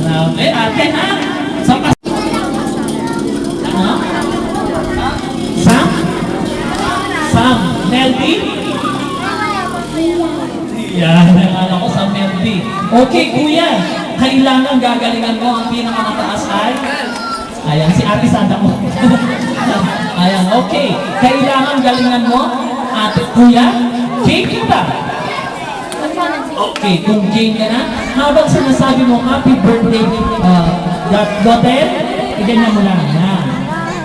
Grabe, ate ha? Sam? Sam? Melby? Yan, nalala ko sa Melby. Okay, kuya. Kailangan gagalingan mo ang pinakamataas ay? Ayan, si ate Santa mo. Ayan, okay. Kailangan galingan mo, ate, kuya. Game ka. Okay, kung game ka na, habang sinasabi mo, happy birthday, daughter, iganyan mo lang. Yan.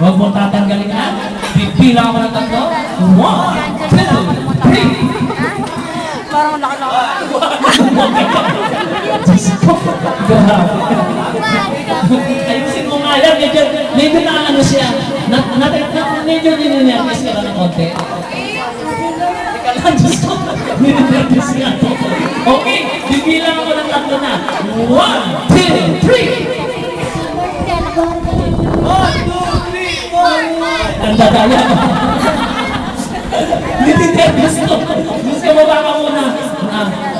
Huwag mo tatanggalin na. Pipila ako ng tatlo. 1, 2, 3. Parang laki-laki. Diyos ko. Grabe. Ayusin mo nga yan. Medyo na ano siya. Medyo ninervous ka na ng konti. Teka lang, Diyos ko. Ninervous nga to. Okay, bibilang ako ng tatlo na. 1, 2, 3. 1, 2, 3, 4. Ang dadaya. Ninervous ko. Diyos ko, baba ka muna.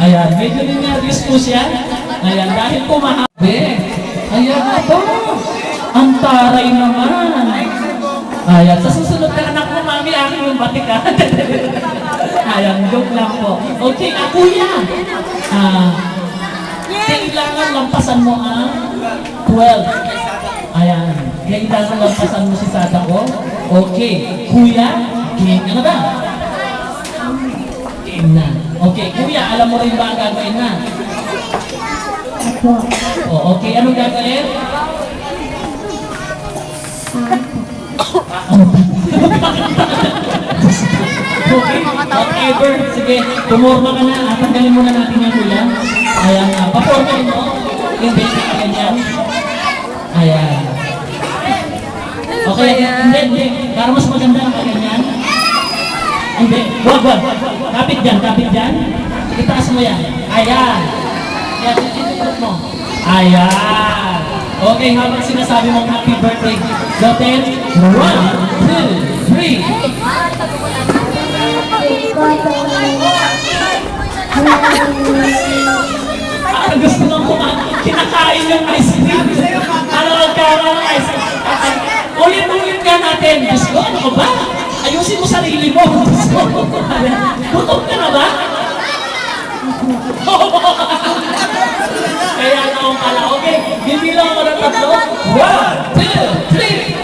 Ayan, medyo ninervous po siya. Ayan, dahil po mahabi. Ayan, ito. Ang taray naman. Ayan, sa susunod na anak mo, mami, akin yung batik ha. Ayan, joke lang po. Okay, kuya. Kailangan lampasan mo ang 12. Ayan, kailangan lampasan mo si Sada ko. Okay, kuya, game ka na ba? Game na. Okay, kuya, alam mo rin ba ang gagawin na? Oh, okay, anong gagawin? Okay, whatever. Sige, tumorma ka na. Tanggalin muna natin yung kuya. Ayan, paporma mo. Hindi, ganyan. Ayan. Okay, hindi. Para mas maganda ang ganyan. Hindi, wag. Kapit dyan. Itaas mo yan. Ayan. Ayan, itututok mo. Ayan. Okay, habang sinasabi mong happy birthday, Doten, 1, 2, 3. Gusto nang kinakain yung ice cream. Ang ice cream. Ulit-ulit ka natin. Diyos ko, ano ka ba? Ayusin mo sarili mo. Gutom ka na ba? Kaya naman pala. Okay, bibilang ako ng tatlo. 1, 2, 3.